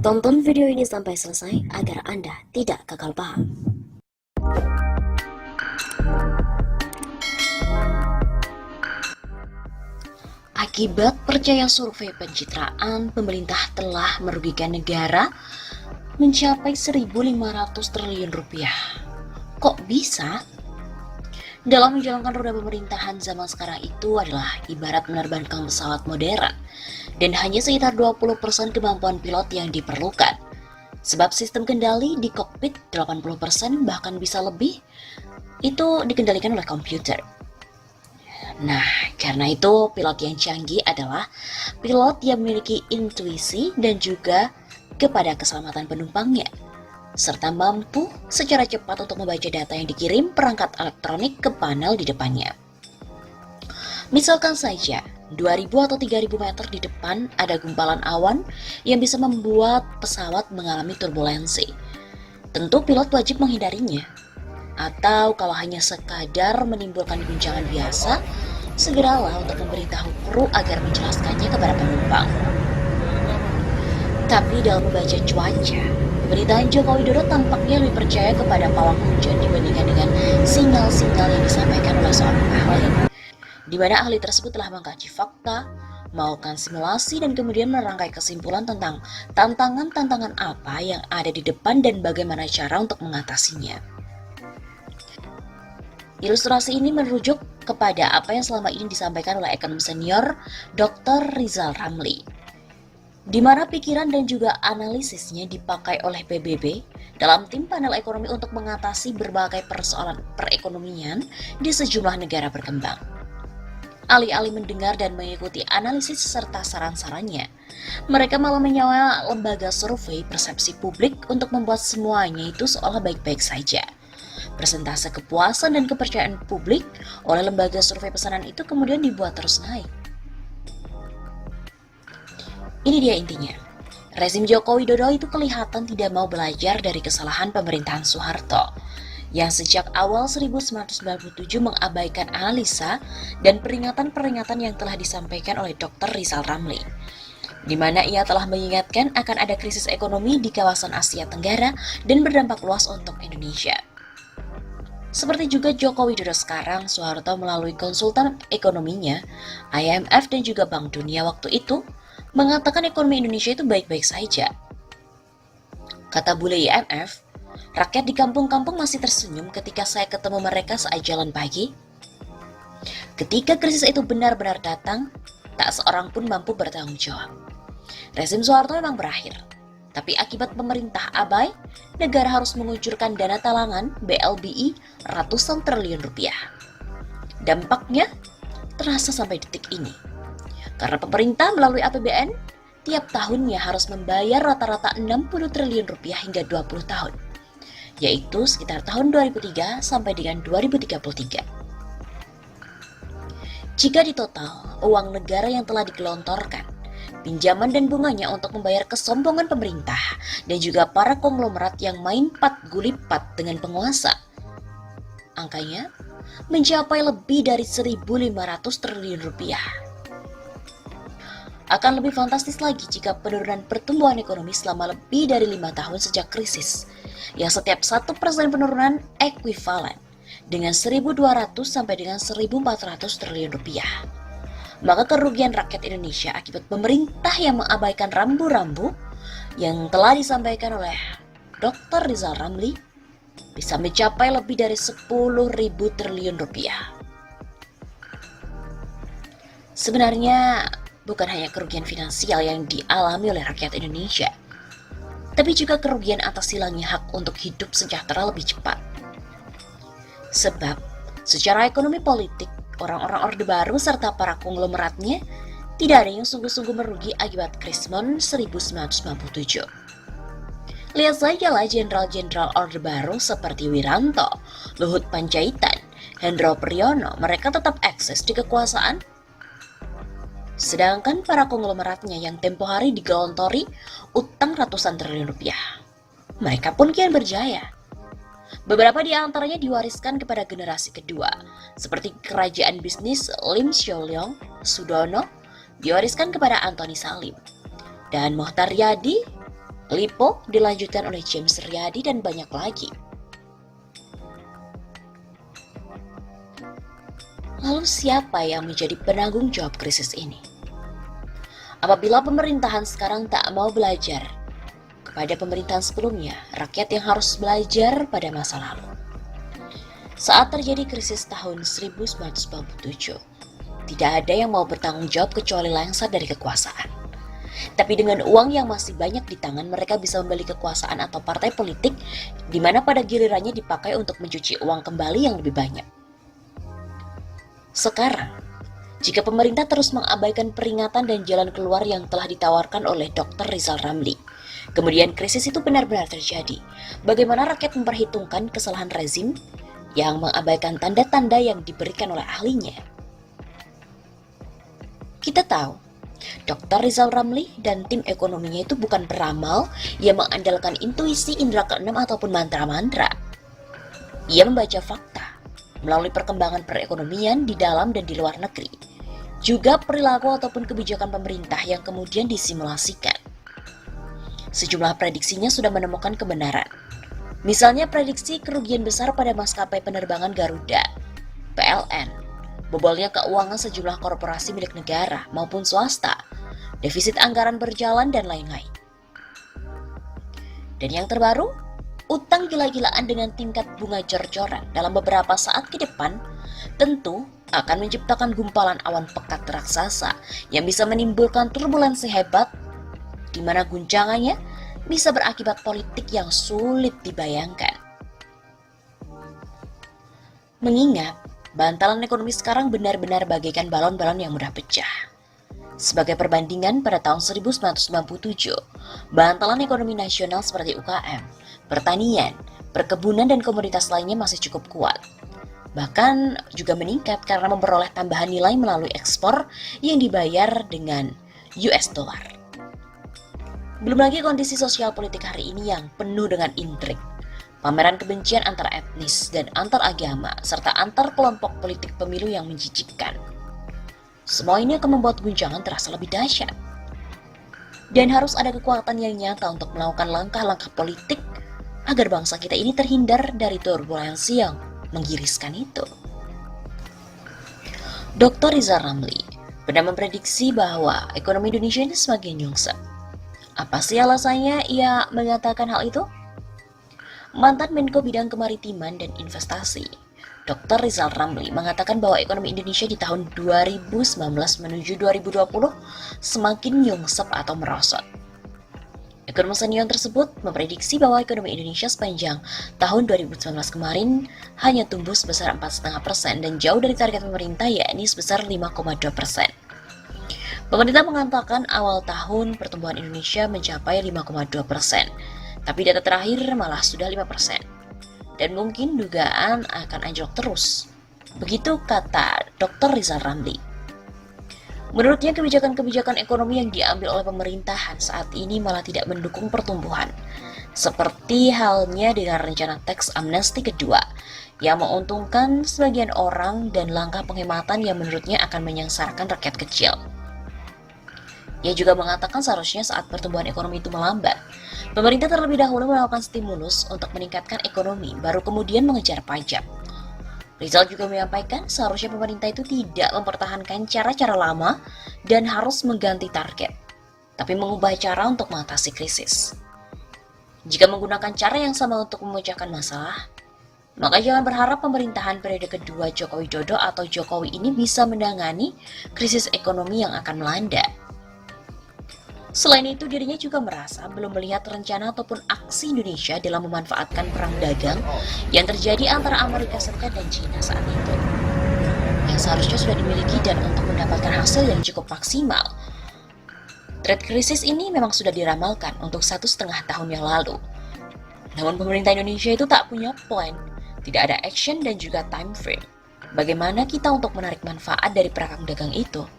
Tonton video ini sampai selesai agar Anda tidak gagal paham. Akibat percaya survei pencitraan, pemerintah telah merugikan negara mencapai 1.500 triliun rupiah. Kok bisa? Dalam menjalankan roda pemerintahan zaman sekarang itu adalah ibarat menerbangkan pesawat modern dan hanya sekitar 20% kemampuan pilot yang diperlukan. Sebab sistem kendali di kokpit 80% bahkan bisa lebih itu dikendalikan oleh komputer. Nah, karena itu pilot yang canggih adalah pilot yang memiliki intuisi dan juga kepada keselamatan penumpangnya, serta mampu secara cepat untuk membaca data yang dikirim perangkat elektronik ke panel di depannya. Misalkan saja, 2.000 atau 3.000 meter di depan ada gumpalan awan yang bisa membuat pesawat mengalami turbulensi. Tentu pilot wajib menghindarinya. Atau kalau hanya sekadar menimbulkan guncangan biasa, segeralah untuk memberitahu kru agar menjelaskannya kepada penumpang. Tapi dalam membaca cuaca, pemerintahan Joko Widodo tampaknya lebih percaya kepada pawang hujan dibandingkan dengan sinyal-sinyal yang disampaikan oleh seorang ahli, di mana ahli tersebut telah mengkaji fakta, melakukan simulasi dan kemudian merangkai kesimpulan tentang tantangan-tantangan apa yang ada di depan dan bagaimana cara untuk mengatasinya. Ilustrasi ini merujuk kepada apa yang selama ini disampaikan oleh ekonom senior Dr. Rizal Ramli, di mana pikiran dan juga analisisnya dipakai oleh PBB dalam tim panel ekonomi untuk mengatasi berbagai persoalan perekonomian di sejumlah negara berkembang. Alih-alih mendengar dan mengikuti analisis serta saran-sarannya, mereka malah menyewa lembaga survei persepsi publik untuk membuat semuanya itu seolah baik-baik saja. Persentase kepuasan dan kepercayaan publik oleh lembaga survei pesanan itu kemudian dibuat terus naik. Ini dia intinya. Rezim Joko Widodo itu kelihatan tidak mau belajar dari kesalahan pemerintahan Soeharto yang sejak awal 1997 mengabaikan analisa dan peringatan-peringatan yang telah disampaikan oleh Dr. Rizal Ramli, di mana ia telah mengingatkan akan ada krisis ekonomi di kawasan Asia Tenggara dan berdampak luas untuk Indonesia. Seperti juga Joko Widodo sekarang, Soeharto melalui konsultan ekonominya, IMF dan juga Bank Dunia waktu itu, mengatakan ekonomi Indonesia itu baik-baik saja. Kata bule IMF, rakyat di kampung-kampung masih tersenyum ketika saya ketemu mereka saat jalan pagi. Ketika krisis itu benar-benar datang, tak seorang pun mampu bertanggung jawab. Rezim Soeharto memang berakhir. Tapi akibat pemerintah abai, negara harus mengucurkan dana talangan BLBI ratusan triliun rupiah. Dampaknya terasa sampai detik ini. Karena pemerintah melalui APBN tiap tahunnya harus membayar rata-rata 60 triliun rupiah hingga 20 tahun. Yaitu sekitar tahun 2003 sampai dengan 2033. Jika ditotal, uang negara yang telah digelontorkan, pinjaman dan bunganya untuk membayar kesombongan pemerintah dan juga para konglomerat yang main pat gulipat dengan penguasa, angkanya mencapai lebih dari 1.500 triliun rupiah. Akan lebih fantastis lagi jika penurunan pertumbuhan ekonomi selama lebih dari 5 tahun sejak krisis, yang setiap 1% penurunan ekuivalen dengan 1.200 sampai dengan 1.400 triliun rupiah. Maka kerugian rakyat Indonesia akibat pemerintah yang mengabaikan rambu-rambu yang telah disampaikan oleh Dr. Rizal Ramli bisa mencapai lebih dari 10.000 triliun rupiah. Sebenarnya bukan hanya kerugian finansial yang dialami oleh rakyat Indonesia, tapi juga kerugian atas hilangnya hak untuk hidup sejahtera lebih cepat. Sebab secara ekonomi politik, orang-orang Orde Baru serta para konglomeratnya tidak ada yang sungguh-sungguh merugi akibat Krismon 1997. Lihat sajalah jenderal-jenderal Orde Baru seperti Wiranto, Luhut Panjaitan, Hendro Priyono, mereka tetap eksis di kekuasaan. Sedangkan para konglomeratnya yang tempo hari digelontori utang ratusan triliun rupiah, mereka pun kian berjaya. Beberapa di antaranya diwariskan kepada generasi kedua, seperti kerajaan bisnis Lim Syo-leong, Sudono, diwariskan kepada Antoni Salim, dan Mohtar Yadi Lipo dilanjutkan oleh James Riyadi dan banyak lagi. Lalu siapa yang menjadi penanggung jawab krisis ini? Apabila pemerintahan sekarang tak mau belajar kepada pemerintahan sebelumnya, rakyat yang harus belajar pada masa lalu. Saat terjadi krisis tahun 1997, tidak ada yang mau bertanggung jawab kecuali lengser dari kekuasaan. Tapi dengan uang yang masih banyak di tangan, mereka bisa membeli kekuasaan atau partai politik, di mana pada gilirannya dipakai untuk mencuci uang kembali yang lebih banyak. Sekarang, jika pemerintah terus mengabaikan peringatan dan jalan keluar yang telah ditawarkan oleh Dr. Rizal Ramli, kemudian krisis itu benar-benar terjadi, bagaimana rakyat memperhitungkan kesalahan rezim yang mengabaikan tanda-tanda yang diberikan oleh ahlinya? Kita tahu, Dr. Rizal Ramli dan tim ekonominya itu bukan peramal yang mengandalkan intuisi indera keenam ataupun mantra-mantra. Ia membaca fakta melalui perkembangan perekonomian di dalam dan di luar negeri, juga perilaku ataupun kebijakan pemerintah yang kemudian disimulasikan. Sejumlah prediksinya sudah menemukan kebenaran. Misalnya prediksi kerugian besar pada maskapai penerbangan Garuda, PLN, bobolnya keuangan sejumlah korporasi milik negara maupun swasta, defisit anggaran berjalan, dan lain-lain. Dan yang terbaru, utang gila-gilaan dengan tingkat bunga jor-joran dalam beberapa saat ke depan tentu akan menciptakan gumpalan awan pekat raksasa yang bisa menimbulkan turbulensi hebat, di mana guncangannya bisa berakibat politik yang sulit dibayangkan. Mengingat bantalan ekonomi sekarang benar-benar bagaikan balon-balon yang mudah pecah. Sebagai perbandingan, pada tahun 1997, bantalan ekonomi nasional seperti UKM, pertanian, perkebunan, dan komoditas lainnya masih cukup kuat. Bahkan juga meningkat karena memperoleh tambahan nilai melalui ekspor yang dibayar dengan US dollar. Belum lagi kondisi sosial politik hari ini yang penuh dengan intrik, pameran kebencian antar etnis dan antar agama, serta antar kelompok politik pemilu yang menjijikkan. Semua ini akan membuat guncangan terasa lebih dahsyat. Dan harus ada kekuatan yang nyata untuk melakukan langkah-langkah politik agar bangsa kita ini terhindar dari turbulensi yang menggiriskan itu. Dr. Rizal Ramli pernah memprediksi bahwa ekonomi Indonesia ini semakin nyungsep. Apa sih alasannya ia mengatakan hal itu? Mantan Menko Bidang Kemaritiman dan Investasi, Dr. Rizal Ramli mengatakan bahwa ekonomi Indonesia di tahun 2019 menuju 2020 semakin nyungsep atau merosot. Ekonom senior tersebut memprediksi bahwa ekonomi Indonesia sepanjang tahun 2019 kemarin hanya tumbuh sebesar 4,5% dan jauh dari target pemerintah yakni sebesar 5,2%. Pemerintah mengatakan awal tahun pertumbuhan Indonesia mencapai 5,2%, tapi data terakhir malah sudah 5%. Dan mungkin dugaan akan anjlok terus. Begitu kata Dr. Rizal Ramli. Menurutnya kebijakan-kebijakan ekonomi yang diambil oleh pemerintahan saat ini malah tidak mendukung pertumbuhan. Seperti halnya dengan rencana teks amnesti kedua yang menguntungkan sebagian orang dan langkah penghematan yang menurutnya akan menyengsarakan rakyat kecil. Ia juga mengatakan seharusnya saat pertumbuhan ekonomi itu melambat, pemerintah terlebih dahulu melakukan stimulus untuk meningkatkan ekonomi, baru kemudian mengejar pajak. Rizal juga menyampaikan seharusnya pemerintah itu tidak mempertahankan cara-cara lama dan harus mengganti target, tapi mengubah cara untuk mengatasi krisis. Jika menggunakan cara yang sama untuk memecahkan masalah, maka jangan berharap pemerintahan periode kedua Joko Widodo atau Jokowi ini bisa menangani krisis ekonomi yang akan melanda. Selain itu, dirinya juga merasa belum melihat rencana ataupun aksi Indonesia dalam memanfaatkan perang dagang yang terjadi antara Amerika Serikat dan China saat itu, yang seharusnya sudah dimiliki dan untuk mendapatkan hasil yang cukup maksimal. Trade krisis ini memang sudah diramalkan untuk 1,5 tahun yang lalu. Namun pemerintah Indonesia itu tak punya plan, tidak ada action dan juga time frame. Bagaimana kita untuk menarik manfaat dari perang dagang itu?